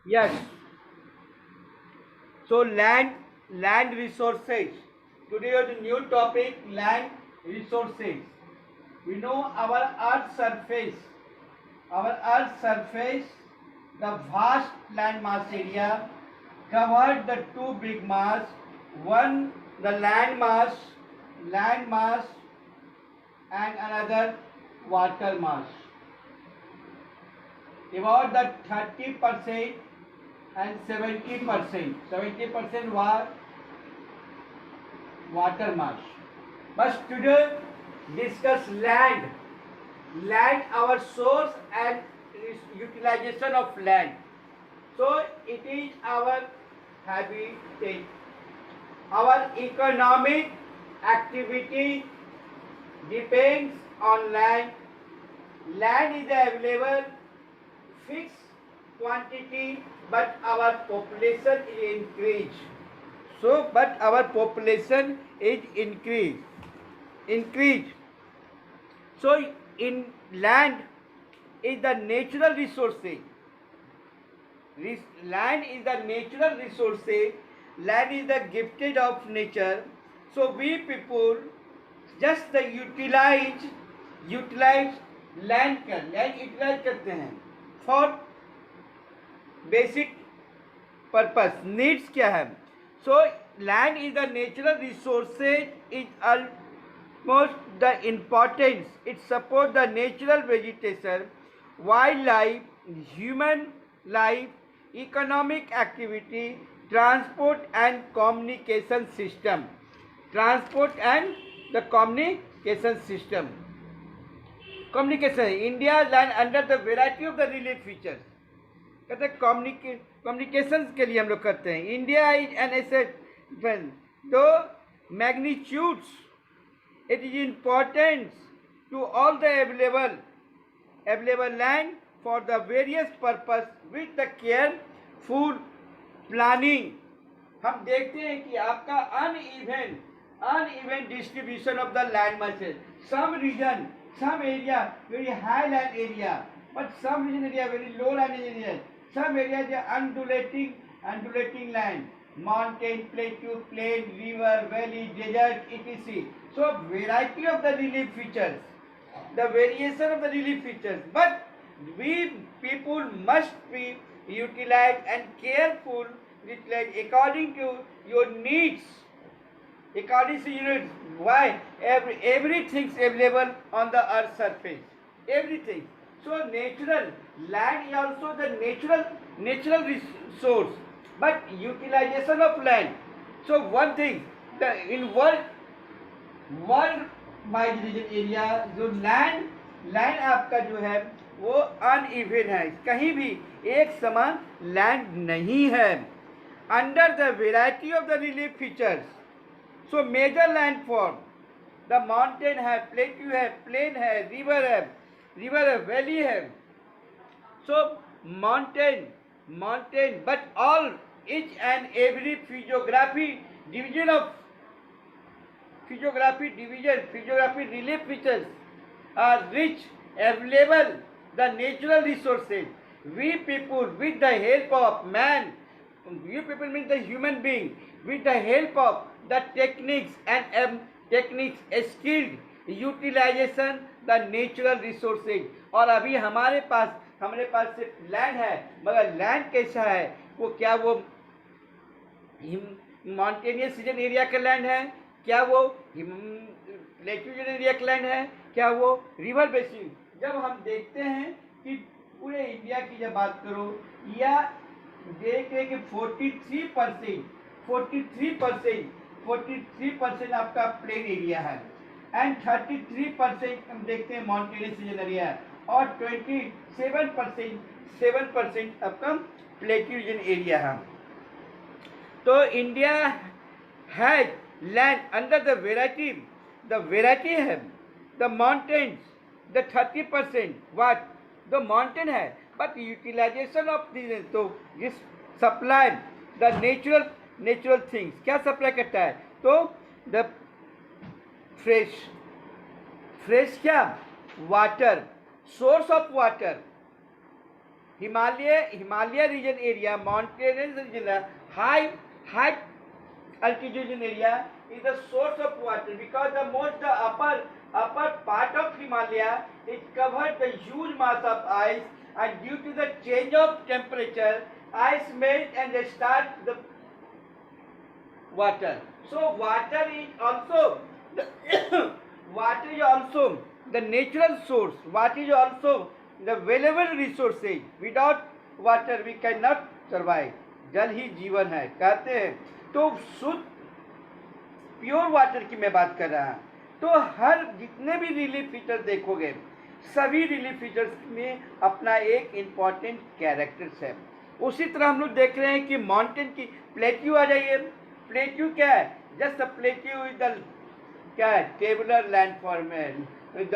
Yes. So land resources. Today is the new topic, land resources. We know our earth surface. Our earth surface, the vast land mass area covered the two big mass. One the land mass and another water mass. About the 30% and 70%. 70% was water mass. But today discuss land. Land, our source and utilization of land. So it is our habitat. Our economic activity depends on land. Land is available fixed quantity, but our population is increased. So, but our population is increased. So, in land is the natural resources. Land is the natural resources. Land is the gifted of nature. So we people just the utilize land utilize करते हैं for basic purpose. Needs क्या है? So land is the natural resources is almost the importance. It supports the natural vegetation, wildlife, human life, economic activity, transport and communication system. Transport and the communication system. Communication. India land under the variety of the relief features. कहते हैं communication के लिए हम लोग करते हैं. India is an asset तो magnitudes it is important to all the available land for the various purpose with the careful planning. हम देखते हैं कि आपका uneven distribution of the land masses. Some region, some area very high land area, but some region area very low land area. Some areas are undulating land, mountain, plateau, plain, river, valley, desert, etc. So variety of the relief features, the variation of the relief features, but we people must be utilized and careful utilized according to your needs. According to your needs. Why? Everything is available on the earth surface. Everything. So natural land is also the natural resource, but utilization of land. So one thing, the in world wide region area जो land आपका जो है वो uneven है. कहीं भी एक समान लैंड नहीं है. Under the variety of the relief features. So major land form the mountain है, प्लेट्यू है, प्लेन है, रिवर है, वैली है. So mountain but all each and every physiography relief features are rich, available, the natural resources. We people, with the help of man, you people mean the human being, with the help of the techniques and skilled utilization the natural resources. और अभी हमारे पास सिर्फ land है, मगर land कैसा है? वो क्या वो माउंटेनियस रीजन एरिया का लैंड है? क्या वो प्लेट्यू एरिया का लैंड है? क्या वो रिवर बेसिन? जब हम देखते हैं कि पूरे इंडिया की जब बात करो या देख रहे कि 43% आपका प्लेन एरिया है एंड 33% हम देखते हैं माउंटेनियस रीजन एरिया है और 7% आपका प्लेट्यू रीजन एरिया है. तो India has land under the variety है the mountains, the 30% what the mountain है, but utilization of these तो this supply the natural things. क्या सप्लाई करता है? तो the fresh क्या? Water, source of water, Himalaya region area, mountainous region, high altitude area is the source of water, because the upper part of Himalaya is covered the huge mass of ice, and due to the change of temperature, ice melt and they start the water. So water is also the water is also the natural source. Water is also the valuable resources. Without water we cannot survive. जल ही जीवन है कहते हैं। तो शुद्ध pure water की मैं बात कर रहा हूँ। तो हर जितने भी रिलीफ फीचर देखोगे, सभी रिलीफ फीचर्स में अपना एक इम्पॉर्टेंट कैरेक्टर्स है। उसी तरह हम लोग देख रहे हैं कि माउंटेन की प्लेट्यू आ जाइए। प्लेट्यू क्या है? जस्ट प्लेट्यू इज द क्या है? टेबुलर लैंडफॉर्म है, द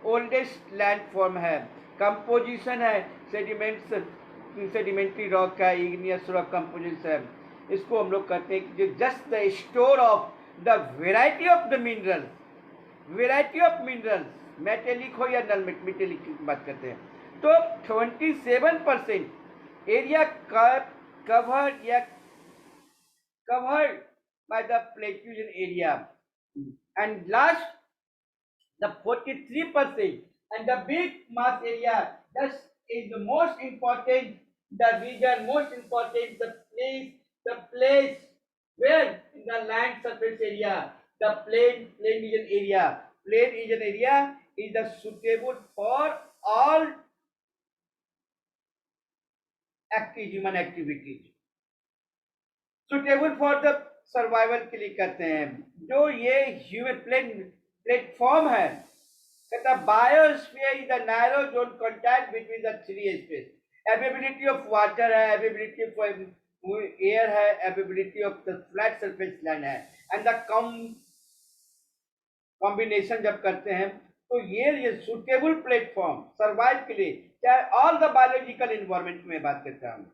ओल्डेस्ट लैंडफॉर्म है। कंपोजिशन है सेडिमेंट्री रॉक का, इग्नियस रॉक कंपोजिशन है। इसको हम लोग कहते हैं कि just the store of the variety of the minerals, metallic हो या नॉन मेटेलिक की बात करते हैं। तो 27% area covered by the plateau area, and last the 43% and the big mass area, that is the most important, the region most important, the place where in the land surface area, the plain region area is the suitable for all human activities, suitable for the survival के लिए कहते हैं। जो ये human platform है, कहता biosphere is the narrow zone contact between the three space. Availability of water है, availability of air है, availability of the flat surface land है, एंड द कॉम्बिनेशन जब करते हैं तो ये सुटेबल प्लेटफॉर्म सर्वाइव के लिए, चाहे ऑल द बायोलॉजिकल एनवायरमेंट में बात करता हूँ।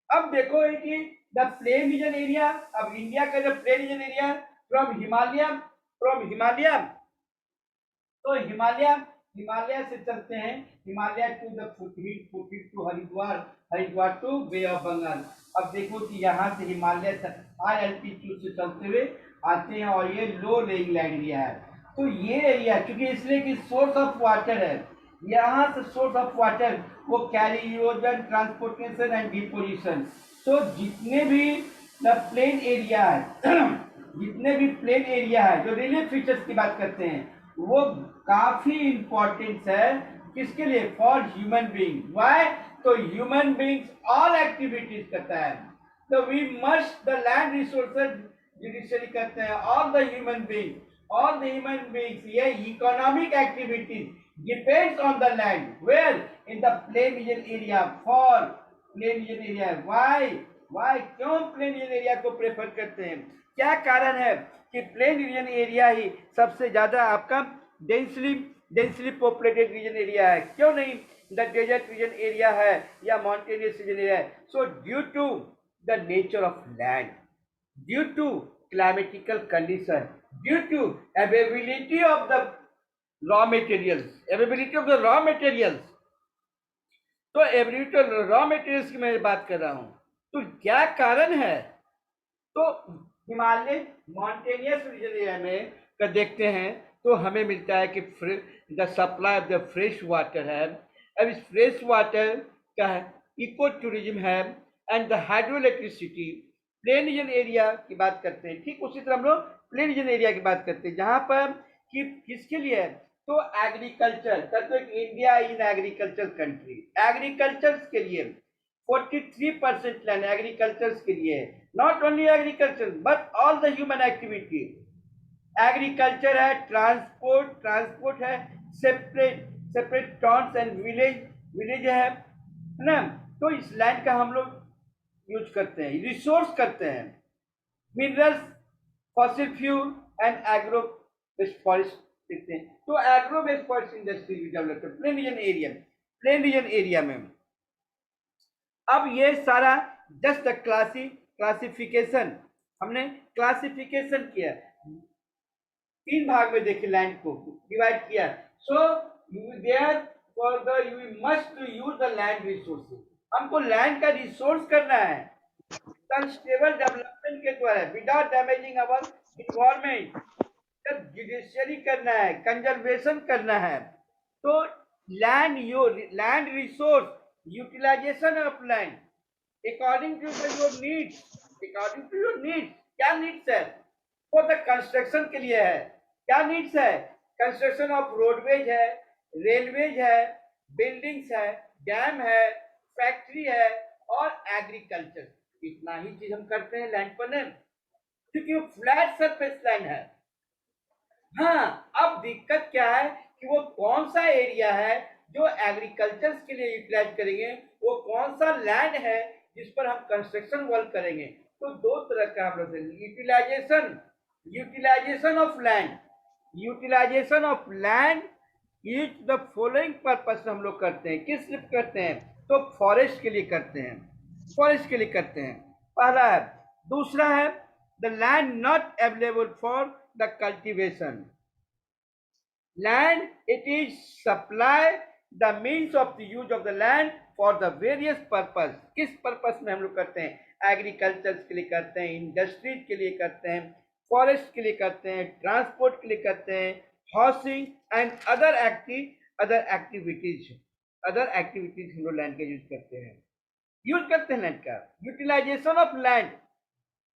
अब देखो है कि द प्लेन रीजन एरिया, अब इंडिया का जो plain region area from Himalaya, तो हिमालय से चलते हैं Himalaya to the foothill to Haridwar to Bay of Bengal. अब देखो कि यहाँ से हिमालय तक हाई एल्टीट्यूड से चलते हुए आते हैं, और ये लो लेइंग लैंड एरिया है। तो ये एरिया क्योंकि इसलिए कि सोर्स ऑफ वाटर है, यहाँ से सोर्स ऑफ वाटर वो carry erosion, transportation and deposition. तो जितने भी प्लेन एरिया है जो रिलीफ फीचर्स की बात करते हैं, वो काफी इंपॉर्टेंट है किसके लिए? For human being. व्हाई? तो ह्यूमन बीइंग्स ऑल एक्टिविटीज करता है, तो we must the land resources judiciary करते हैं। ऑल द ह्यूमन बीइंग्स ये economic activities depends on the land, where in the plain region area, for plain region area। why क्यों plain region area को prefer करते हैं? क्या कारण है कि plain region area ही सबसे ज्यादा आपका डेंसली पॉपुलेटेड रीजन एरिया है? क्यों नहीं द डेजर्ट रीजन एरिया है या माउंटेनियस रीजन एरिया है? So due to the nature of land, due to climatical condition, due to availability of the raw materials. तो एबिलिटी रॉ मटेरियल्स की मैं बात कर रहा हूं। तो क्या कारण है? तो हिमालय माउंटेनियस रीजन एरिया में का देखते हैं तो हमें मिलता है कि the supply of the fresh water है। अब इस फ्रेश वाटर का इको टूरिज्म है, and the hydro electricity. Plane region area की बात करते हैं, ठीक उसी तरह हम लोग प्लेन रीजन एरिया की बात करते हैं, जहां पर कि किसके लिए है? तो एग्रीकल्चर, कहते हैं India is agriculture country. Agriculture के लिए 43% लैंड एग्रीकल्चर के लिए, not only agriculture but all the human activity. Agriculture है, ट्रांसपोर्ट है, सेपरेट टाउन्स एंड विलेज है ना। तो इस लैंड का हम लोग यूज करते हैं, रिसोर्स करते हैं, minerals, fossil fuel and agro based forest देखते हैं। तो agro based forest industry develop करते प्लेन रीजन एरिया में। अब ये सारा जस्ट क्लासिफिकेशन, हमने क्लासिफिकेशन किया, 3 भाग में देखे लैंड को डिवाइड किया। So there for the you must to use the land resources. हमको लैंड का रिसोर्स करना है सस्टेनेबल डेवलपमेंट के द्वारा without damaging our environment, judiciary करना है, कंजर्वेशन करना है। तो land resource utilization of land according to your needs, क्या नीड्स है वो द कंस्ट्रक्शन के लिए है। क्या नीड्स है? कंस्ट्रक्शन ऑफ रोडवेज है, रेलवेज है, बिल्डिंग्स है, डैम है, फैक्ट्री है और एग्रीकल्चर। इतना ही चीज हम करते हैं लैंड पर, क्योंकि वो फ्लैट सरफेस लैंड है। हाँ, अब दिक्कत क्या है कि वो कौन सा एरिया है जो एग्रीकल्चर के लिए यूटिलाइज करेंगे, वो कौन सा लैंड है जिस पर हम कंस्ट्रक्शन वर्क करेंगे। तो दो तरह का हम लोग utilization of land use the following purpose हम लोग करते हैं। किस लिए करते हैं? तो फॉरेस्ट के लिए करते हैं, पहला है। दूसरा है the land not available for the cultivation land, it is supply the means of the use of the land for the various purpose. किस पर्पस में हम लोग करते हैं? एग्रीकल्चर के लिए करते हैं, इंडस्ट्रीज के लिए करते हैं, फॉरेस्ट के लिए करते हैं, ट्रांसपोर्ट के लिए करते हैं, हाउसिंग एंड अदर एक्टिविटीज हम लोग लैंड का यूज करते हैं लैंड का। यूटिलाइजेशन ऑफ लैंड,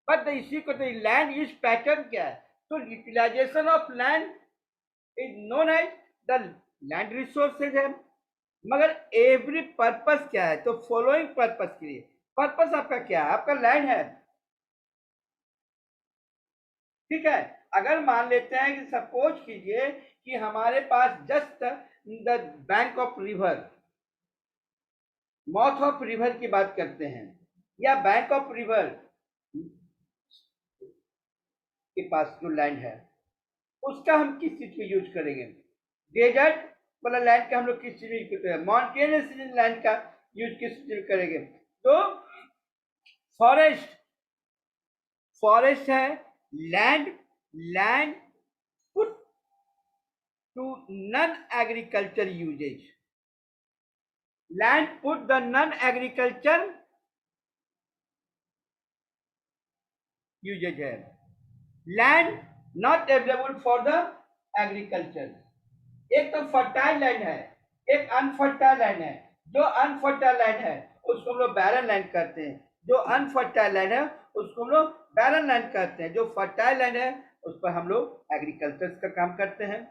बट इसी को तो लैंड यूज पैटर्न क्या है? तो utilization of land is known as the land resources है, मगर एवरी पर्पस क्या है? तो फॉलोइंग पर्पस के लिए। पर्पस आपका क्या है? आपका लैंड है, ठीक है। अगर मान लेते हैं कि सपोज कीजिए कि हमारे पास just the bank of river, mouth of river की बात करते हैं, या बैंक ऑफ रिवर के पास जो लैंड है उसका हम किस चीज को यूज करेंगे? डेजर्ट वाला लैंड का हम लोग किस चीज में यूज करते हैं? माउंटेनियस लैंड का यूज किस चीज में करेंगे? तो फॉरेस्ट है, land put to non agriculture uses, land put the non agriculture uses है, land not available for the agriculture. एक तो फर्टाइल लैंड है, एक अनफर्टाइल लैंड है। जो अनफर्टाइल लैंड है उसको हम लोग बैरन लैंड करते हैं, जो अनफर्टाइल लैंड है उसको हम लोग बैरन लैंड करते हैं, जो फर्टाइल लैंड है उस पर हम लोग एग्रीकल्चर का काम करते हैं।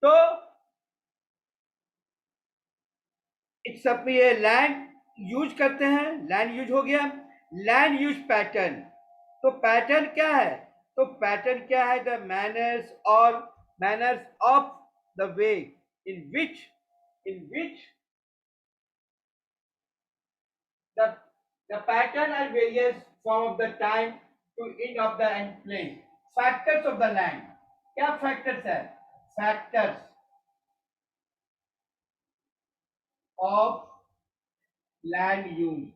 तो इस सब में ये लैंड यूज करते हैं, लैंड यूज हो गया। लैंड यूज पैटर्न, तो पैटर्न क्या है? तो पैटर्न क्या है? The manners of the way in which the pattern and various form of the time to end of the end place. Factors of the land, क्या factors है? Factors of land use।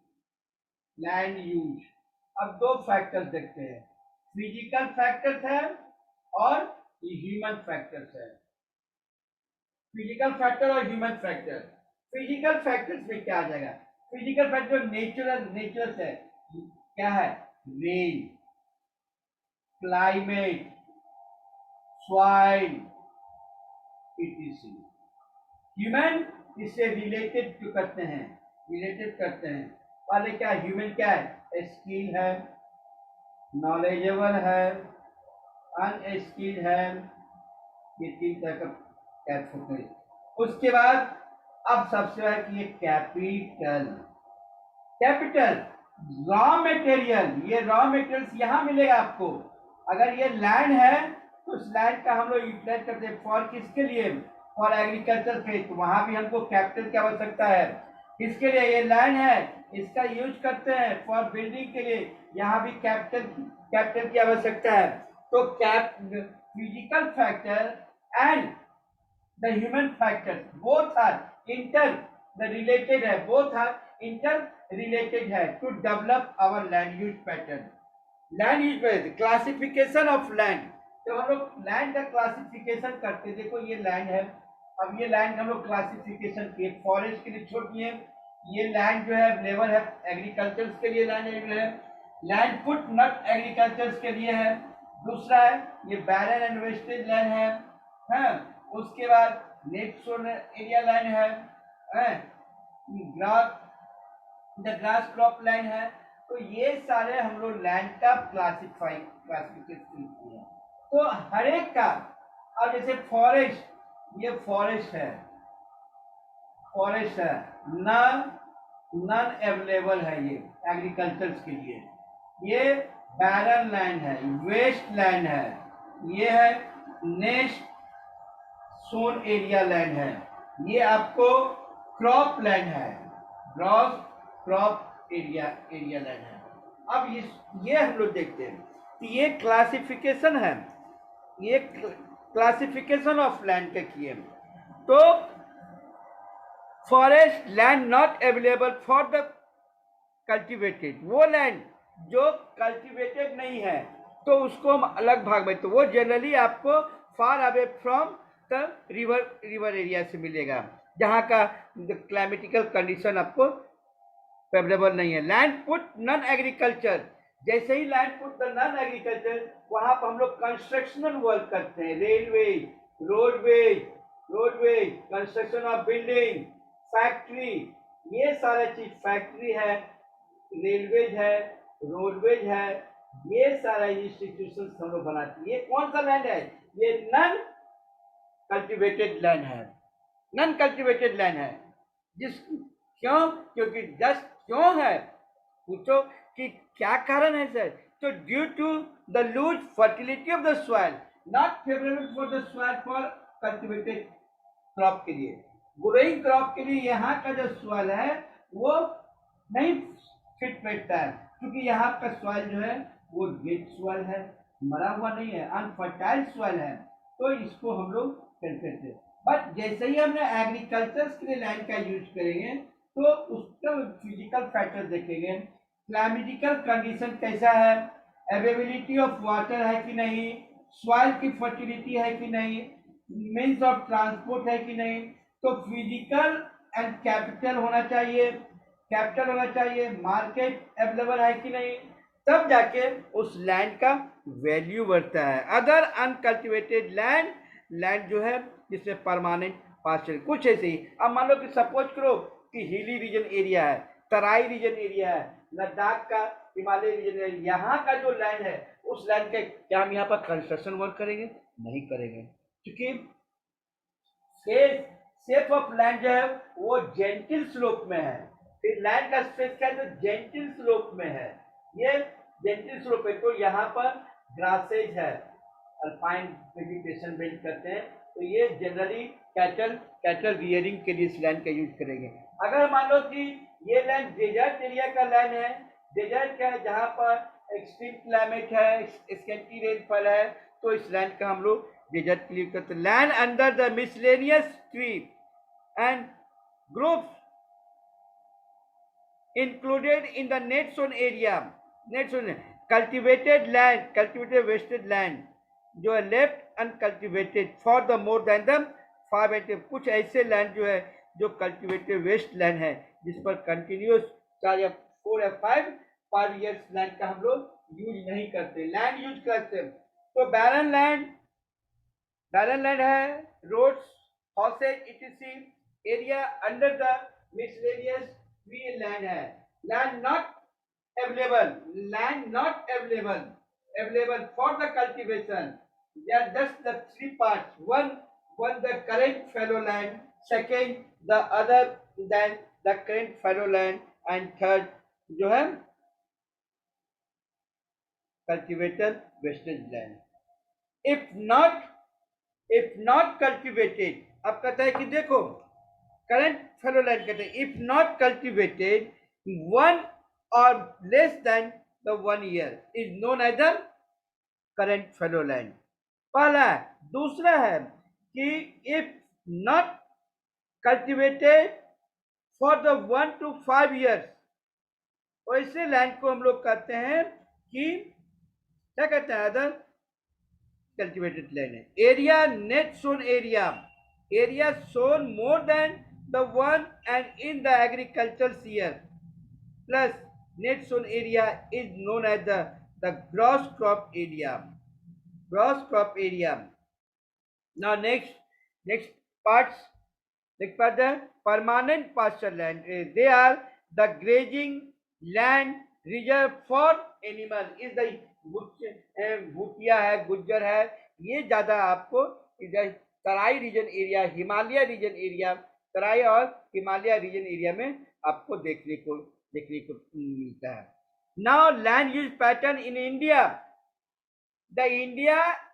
अब दो factors देखते हैं, physical factors है और human factors है। Physical factor और ह्यूमन फैक्टर। फिजिकल फैक्टर्स में क्या आ जाएगा? फिजिकल फैक्टर नेचुरल है, क्या है? Rain, climate, soil, etc। Human इससे रिलेटेड करते हैं। पहले क्या ह्यूमन क्या है? स्किल है, नॉलेजेबल है, अनस्किल्ड है, ये तीन तरह का कैपिटल। उसके बाद अब सबसे है कि ये कैपिटल रॉ मटेरियल, ये रॉ मटेरियल्स यहाँ मिलेगा आपको। अगर ये लैंड है तो उस लैंड का हम लोग यूटिलाइज करते हैं फॉर किसके लिए? फॉर एग्रीकल्चर के। तो वहां भी हमको कैपिटल की आवश्यकता है। किसके लिए? ये लैंड है, इसका यूज करते हैं फॉर बिल्डिंग के लिए, यहाँ भी कैपिटल की आवश्यकता है। तो physical factor and the human factors both are interrelated है to develop our land use pattern। Land use pattern, classification of land, जब हम लोग लैंड का क्लासिफिकेशन करते, देखो ये लैंड है, अब ये लैंड हम लोग क्लासिफिकेशन किए, फॉरेस्ट के लिए छोड़ दिए, ये लैंड जो है अवेलेबल है एग्रीकल्चर के लिए, लैंड अवेलेबल है, लैंड फुट नॉट एग्रीकल्चर के लिए है, दूसरा है ये बैरन एंड वेस्टेड लैंड है, उसके बाद नेट सोन एरिया लैंड है, grass the grass crop land है। तो ये सारे हम लोग लैंड का क्लासिफिकेशन किए। तो हर एक का, अब जैसे फॉरेस्ट, ये फॉरेस्ट है, नन अवेलेबल है ये एग्रीकल्चर के लिए, ये बैरन लैंड है, वेस्ट लैंड है, ये है नेस्ट सोन एरिया लैंड है, ये आपको क्रॉप लैंड है, ग्रॉस क्रॉप एरिया लैंड है। अब ये हम लोग देखते हैं कि ये क्लासिफिकेशन है, ये क्लासिफिकेशन ऑफ लैंड के किए। तो forest land not available for the cultivated, वो लैंड जो कल्टिवेटेड नहीं है तो उसको हम अलग भाग में, तो वो जनरली आपको far away from the river area से मिलेगा, जहाँ का क्लाइमेटिकल कंडीशन आपको फेवरेबल नहीं है। लैंड पुट नॉन एग्रीकल्चर, जैसे ही land put the non agriculture, वहां पर हम लोग कंस्ट्रक्शनल वर्क करते हैं, railway, roadways, construction of building, factory, ये सारा चीज, फैक्ट्री है, रेलवेज है, रोडवेज है, ये सारा इंस्टीट्यूशन हम लोग बनाते हैं। ये कौन सा लैंड है? ये नॉन कल्टिवेटेड लैंड है, नॉन कल्टिवेटेड लैंड है। जिस क्यों? क्योंकि जस्ट क्यों है, पूछो कि क्या कारण है सर? तो due to the loose fertility of the soil, not favourable for the soil for cultivated crop के लिए, ग्रोइंग क्रॉप के लिए यहाँ का जो सॉइल है वो नहीं फिट बैठता है, क्योंकि यहाँ का सॉइल जो है वो डेड सॉइल है, मरा हुआ नहीं है, अनफर्टाइल सॉइल है, तो इसको हम लोग करते थे। बट जैसे ही हमने एग्रीकल्चर के लिए लैंड का यूज करेंगे तो उसका फिजिकल फैक्टर देखेंगे, क्लाइमेटिकल कंडीशन कैसा है, अवेलेबिलिटी ऑफ वाटर है कि नहीं, सॉइल की फर्टिलिटी है कि नहीं, मीन्स ऑफ ट्रांसपोर्ट है कि नहीं, तो फिजिकल एंड कैपिटल होना चाहिए, मार्केट अवेलेबल है कि नहीं, तब जाके उस लैंड का वैल्यू बढ़ता है। अदर अनकल्टिवेटेड लैंड जो है जिसमें परमानेंट पास्चर, कुछ ऐसे ही, अब मान लो कि सपोज करो कि हिली रीजन एरिया है, तराई रीजन एरिया है, लद्दाख का हिमालय रीजन है, यहाँ का जो लैंड है उस लैंड के क्या हम यहाँ पर कंस्ट्रक्शन वर्क करेंगे? नहीं करेंगे, क्योंकि शेप ऑफ लैंड जो है वो जेंटिल स्लोप में है। फिर लैंड का स्पेस क्या है? तो जेंटिल स्लोप में है, ये जेंटिल स्लोप है, तो यहाँ पर ग्रासेज है, अल्पाइन वेजिटेशन बिल्ड करते हैं, तो ये जनरली कैटल रियरिंग के लिए इस लैंड का यूज करेंगे। अगर मान लो कि ये लैंड डेजर्ट एरिया का लैंड है, डेजर्ट का है जहाँ पर एक्सट्रीम क्लाइमेट है, स्कैंटी रेनफॉल है, तो इस लैंड का हम लोग डेजर्ट के लिए करते हैं। Land under the miscellaneous tree and groups included in the net zone area, cultivated wasted land जो है left uncultivated for the more than the 5 कुछ ऐसे लैंड जो है जो कल्टिवेटेड वेस्ट लैंड है, जिस पर कंटिन्यूस 4 या 4 या 5 ईयर्स लैंड का हम लोग यूज नहीं करते, लैंड यूज करते। तो बैरन लैंड है, roads, houses etc area under the miscellaneous tree land है। Land not available for the cultivation. They are just the 3 parts. One the current fallow land, second the other than the current fallow land, and third जो है cultivated wasted land. If not cultivated, अब कहता है कि देखो current fallow land कहते हैं if not cultivated 1 or less than the 1 year is known as the current fallow land. पहला है। दूसरा है कि if not cultivated for the 1 to 5 years, वैसे लैंड को हम लोग कहते हैं कि क्या कहते हैं अदर cultivated land है. Area net sown area sown more than the one and in the agricultural year plus net sown area is known as the gross crop area. Gross crop area. Now next parts next part the permanent pasture land. They are the grazing land reserved for animal. इस भूतिया है, गुज्जर है, ये ज्यादा आपको इधर Terai region area, Himalaya region area, Terai और Himalaya region area में आपको देखने को मिलता है. Now land use pattern in India. The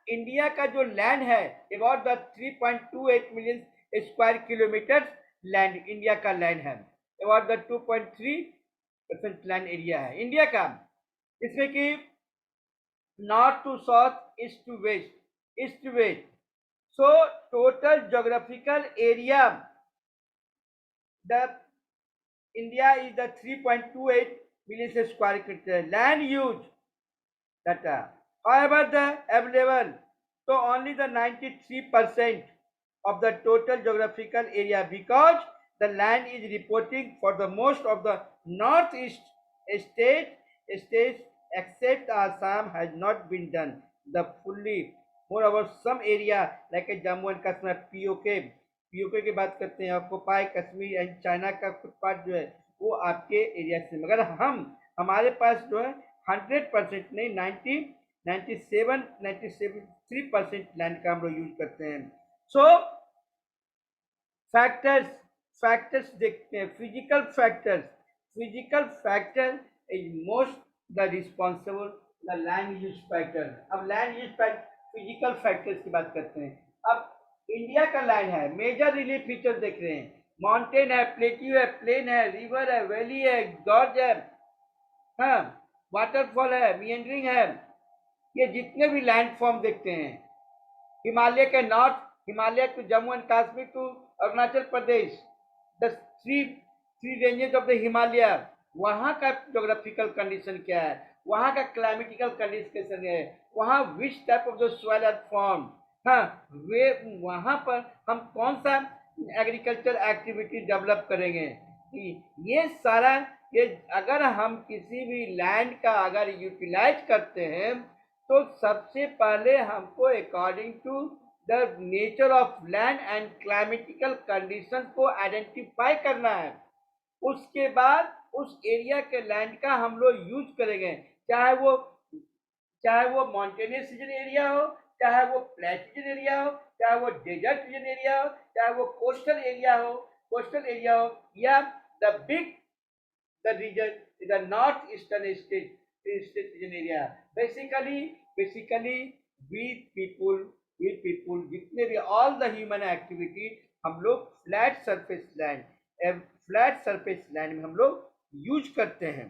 India का जो लैंड है about the 3.28 million square kilometre land India का लैंड है. अबाउट द 2.3% लैंड एरिया है इंडिया का. इसमें कि north to south, east to west. So total geographical area the India is the 3.28 million square kilometre. Land use data. However, the available, so only the 93% of the total geographical area, because the land is reporting for the most of the northeast states except Assam has not been done the fully. Moreover, some area like Jammu and Kashmir, POK की बात करते हैं, occupy Kashmir and China का कुछ part जो है वो आपके एरिया से, मगर हमारे पास जो है 100% नहीं 93% लैंड का हम लोग यूज करते हैं. सो फैक्टर्स देखते हैं. Physical factor is most the responsible the land use factor. अब लैंड यूज फिजिकल फैक्टर्स की बात करते हैं. अब इंडिया का लैंड है, मेजर रिलीफ फीचर देख रहे हैं. माउंटेन है, प्लेट्यू है, प्लेन है, रिवर है, वैली है, गॉर्ज है, हाँ, वाटरफॉल है, मिएंडरिंग है. ये जितने भी लैंड फॉर्म देखते हैं, हिमालय के north, Himalaya to Jammu and Kashmir to Arunachal Pradesh, the three ranges of the Himalaya, वहाँ का जोग्राफिकल कंडीशन क्या है, वहाँ का क्लाइमेटिकल कंडीशन है, वहाँ which type of the soil are form, हाँ, वे वहाँ पर हम कौन सा एग्रीकल्चर एक्टिविटी डेवलप करेंगे. ये सारा ये अगर हम किसी भी लैंड का अगर यूटिलाइज करते हैं तो सबसे पहले हमको according to the nature of land and climatical condition को आइडेंटिफाई करना है. उसके बाद उस एरिया के लैंड का हम लोग यूज करेंगे, चाहे वो माउंटेनियस रीजन एरिया हो, चाहे वो फ्लैट रीजन एरिया हो, चाहे वो डेजर्ट रीजन एरिया हो, चाहे वो कोस्टल एरिया हो, या the region is the northeastern state region area. Basically we people जितने भी all the human activity हम लोग फ्लैट सरफेस लैंड में हम लोग यूज करते हैं.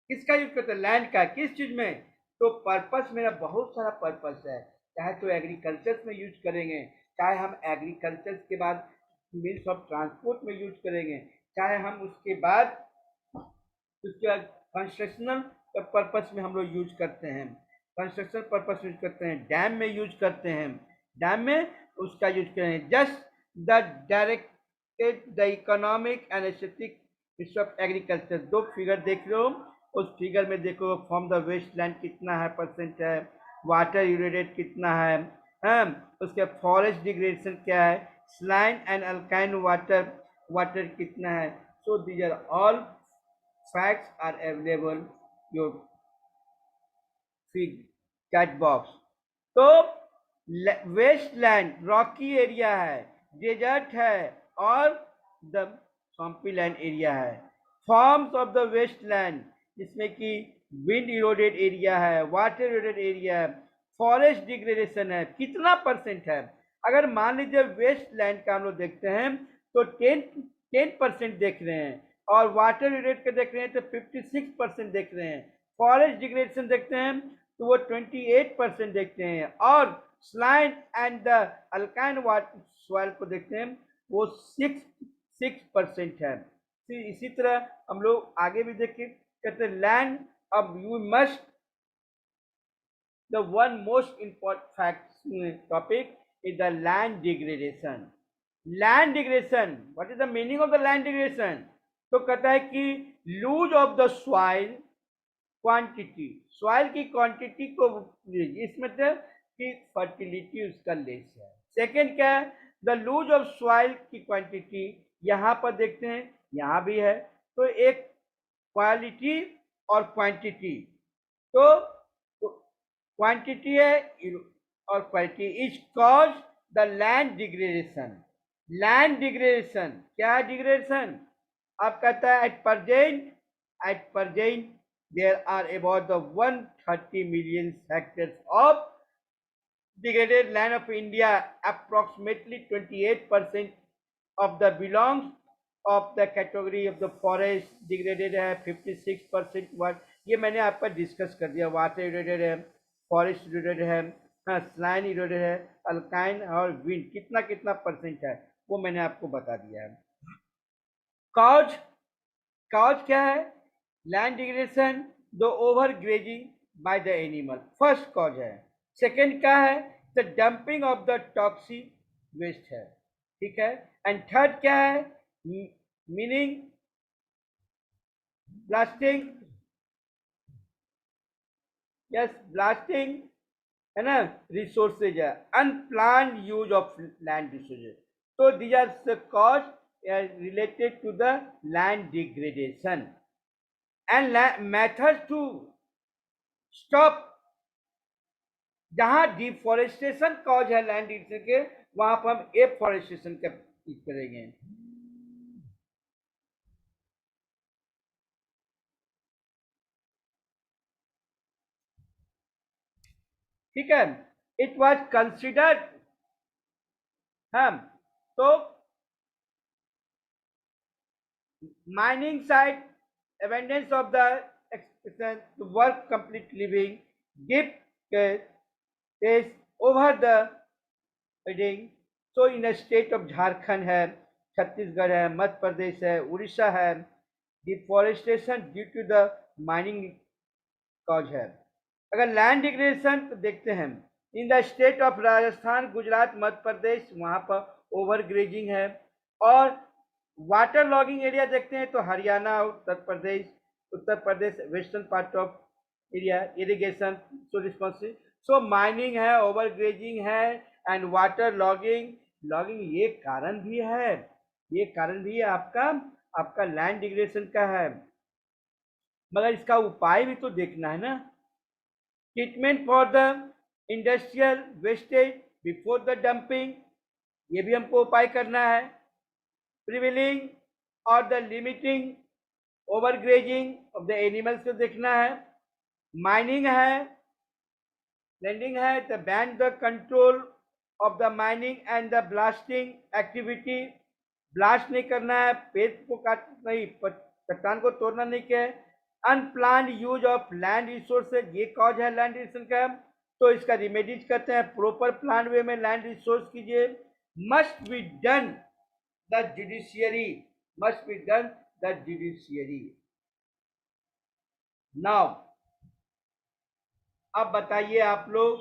किसका यूज करते हैं? लैंड का. किस चीज में? तो पर्पस मेरा बहुत सारा पर्पस है. चाहे तो एग्रीकल्चर में यूज करेंगे, चाहे हम एग्रीकल्चर के बाद मीन्स ऑफ ट्रांसपोर्ट में यूज करेंगे, चाहे हम उसके बाद कंस्ट्रक्शनल पर्पस में हम लोग यूज करते हैं, कंस्ट्रक्शन पर्पस यूज करते हैं, डैम में यूज करते हैं, डैम में उसका यूज करें. Just the directed the economic and aesthetic of agriculture. दो फिगर देख लो, उस फिगर में देखो फ्रॉम द वेस्ट लैंड कितना है परसेंट है, वाटर यूरेटेड कितना है, उसके फॉरेस्ट डिग्रेडेशन क्या है, स्लाइन एंड अल्काइन वाटर कितना है. So these are all facts are available your chat box. तो वेस्टलैंड रॉकी एरिया है, डेजर्ट है और द स्वम्पी लैंड एरिया है. फॉर्म्स ऑफ द वेस्टलैंड जिसमें कि विंड इरोडेड एरिया है, वाटर इरोडेड एरिया है, फॉरेस्ट डिग्रेडेशन है, कितना परसेंट है. अगर मान लीजिए वेस्टलैंड का हम लोग देखते हैं तो 10% देख रहे हैं, और वाटर रेट के देख रहे हैं तो 56% देख रहे हैं, फॉरेस्ट डिग्रेडेशन देखते हैं तो वो 28% देखते हैं, और स्लाइन एंड द अल्काइन वाटर सॉइल को देखते हैं वो 6% है. इसी तरह हम लोग आगे भी देखिए कहते हैं लैंड. अब you must the one most important topic is the land degradation. Land degradation, what is the meaning of the land degradation? तो कहता है कि loose of the soil quantity, soil की क्वांटिटी को, इस मतलब कि फर्टिलिटी उसका लेस है। सेकेंड क्या है, द लूज ऑफ सॉइल की क्वांटिटी, यहाँ पर देखते हैं यहाँ भी है, तो एक क्वालिटी और क्वांटिटी, तो क्वांटिटी है और quality is cause the land degradation. Land degradation क्या है? डिग्रेडेशन अब कहता है at present there are about the 130 million hectares of degraded land of India. Approximately 28% of the belongs of the category of the forest degraded है, 56% what, ये मैंने आपका discuss कर दिया। वाटर इरोडेड है, फॉरेस्ट इरोडेड है, स्लाइन इरोडेड है, alkyne और विंड कितना कितना परसेंट है वो मैंने आपको बता दिया है। कॉज, कॉज क्या है? Land degradation, the over grazing by the animal, first cause है। सेकेंड क्या है? The dumping of the toxic waste है, ठीक है। एंड थर्ड क्या है? मीनिंग ब्लास्टिंग, यस ब्लास्टिंग है ना, रिसोर्सेज है, unplanned use of land resources. तो these are the cause related to the land degradation and methods to stop। जहां डिफोरेस्टेशन कॉज है लैंड डिग्रेडेशन के, वहां पर हम एफोरेस्टेशन का यूज करेंगे। ठीक है, इट वाज कंसिडर्ड, हम तो mining site, abundance of the work complete living, deep is over the heading। so in the state of Jharkhand है, छत्तीसगढ़ है, मध्य प्रदेश है, उड़ीसा है, deforestation due to the mining cause है। अगर लैंड डिग्रेडेशन तो देखते हैं in the state of Rajasthan, Gujarat, Madhya Pradesh, वहां पर ओवर ग्रेजिंग है। और वाटर लॉगिंग एरिया देखते हैं तो Haryana, Uttar Pradesh western part of area, irrigation so responsive. So mining है, ओवर ग्रेजिंग है एंड वाटर लॉगिंग, लॉगिंग ये कारण भी है, ये कारण भी है आपका लैंड डिग्रेडेशन का है। मगर इसका उपाय भी तो देखना है ना। Treatment for the industrial wastage before the dumping, ये भी हमको उपाय करना है। प्रिविलिंग और the limiting overgrazing of the animals को देखना है। माइनिंग है, लैंडिंग है तो ban the control of the mining and the blasting activity, blast नहीं करना है, पेड़ को काट नहीं, चट्टान को तोड़ना नहीं किया है। Unplanned use of land resources, ये कॉज है लैंड डिग्रेडेशन का। तो इसका रिमेडीज करते हैं, प्रॉपर प्लान वे में लैंड रिसोर्स कीजिए। Must be done the judiciary, must be done the judiciary. Now अब बताइए आप लोग